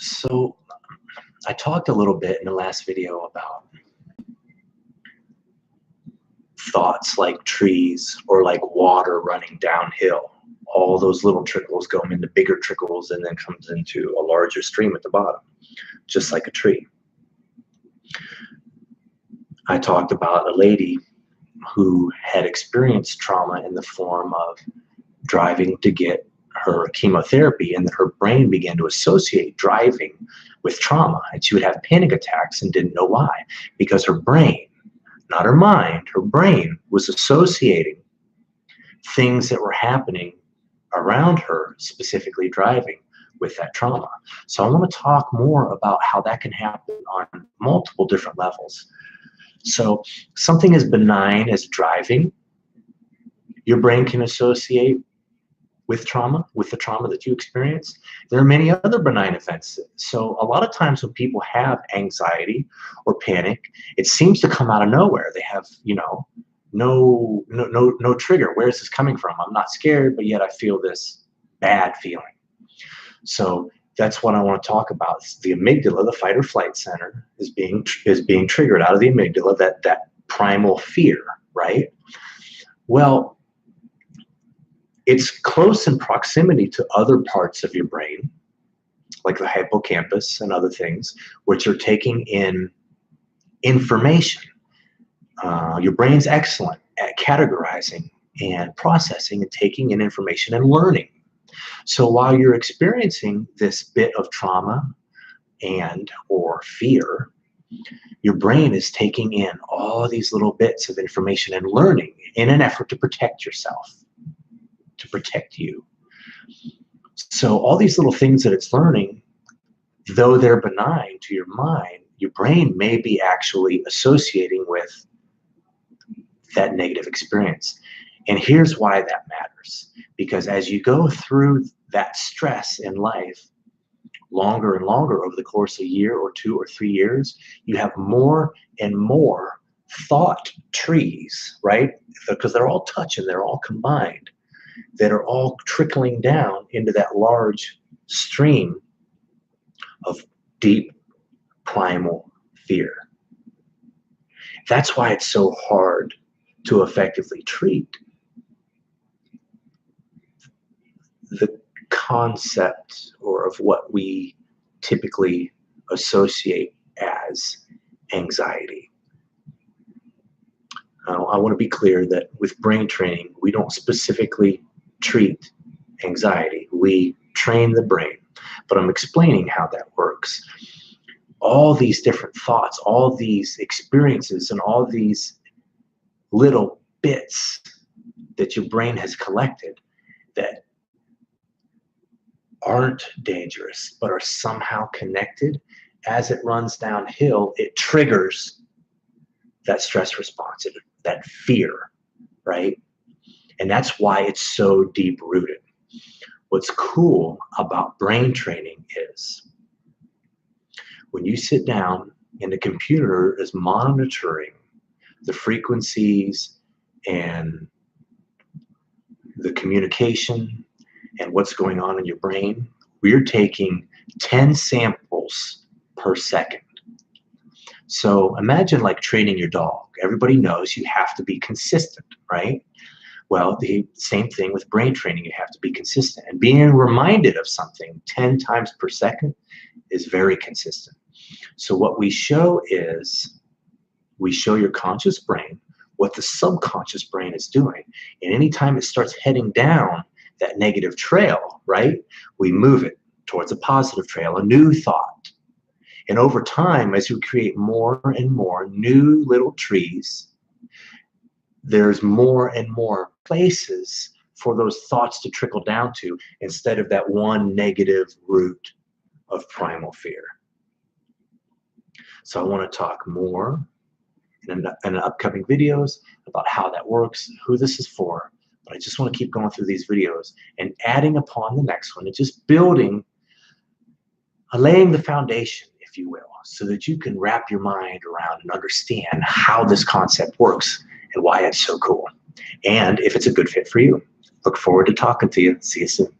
So I talked a little bit in the last video about thoughts like trees or like water running downhill. All those little trickles go into bigger trickles and then comes into a larger stream at the bottom, just like a tree. I talked about a lady who had experienced trauma in the form of driving to get her chemotherapy, and that her brain began to associate driving with trauma, and she would have panic attacks and didn't know why, because her brain, not her mind, her brain was associating things that were happening around her, specifically driving, with that trauma. So I want to talk more about how that can happen on multiple different levels. So something as benign as driving, your brain can associate with trauma, with the trauma that you experience. There are many other benign events. So a lot of times when people have anxiety or panic, it seems to come out of nowhere. They have, no trigger. Where is this coming from? I'm not scared, but yet I feel this bad feeling. So that's what I want to talk about. It's the amygdala, the fight or flight center, is being triggered out of the amygdala, that primal fear, right? Well, it's close in proximity to other parts of your brain, like the hippocampus and other things, which are taking in information. Your brain's excellent at categorizing and processing and taking in information and learning. So while you're experiencing this bit of trauma and or fear, your brain is taking in all these little bits of information and learning in an effort to protect yourself, to protect you. So all these little things that it's learning, though they're benign to your mind, your brain may be actually associating with that negative experience. And here's why that matters. Because as you go through that stress in life, longer and longer over the course of a year or 2 or 3 years, you have more and more thought trees, right? Because they're all touching, they're all combined, that are all trickling down into that large stream of deep primal fear. That's why it's so hard to effectively treat the concept or of what we typically associate as anxiety. I want to be clear that with brain training, we don't specifically treat anxiety. We train the brain, but I'm explaining how that works. All these different thoughts, all these experiences, and all these little bits that your brain has collected that aren't dangerous, but are somehow connected, as it runs downhill, it triggers that stress response, that fear, right? And that's why it's so deep rooted. What's cool about brain training is when you sit down and the computer is monitoring the frequencies and the communication and what's going on in your brain, we're taking 10 samples per second. So imagine like training your dog. Everybody knows you have to be consistent, right? Well, the same thing with brain training, you have to be consistent. And being reminded of something 10 times per second is very consistent. So what we show is, we show your conscious brain what the subconscious brain is doing. And anytime it starts heading down that negative trail, right, we move it towards a positive trail, a new thought. And over time, as you create more and more new little trees, there's more and more places for those thoughts to trickle down to, instead of that one negative root of primal fear. So I want to talk more in upcoming videos about how that works, who this is for. But I just want to keep going through these videos and adding upon the next one and just building, laying the foundation, if you will, so that you can wrap your mind around and understand how this concept works and why it's so cool. And if it's a good fit for you. Look forward to talking to you. See you soon.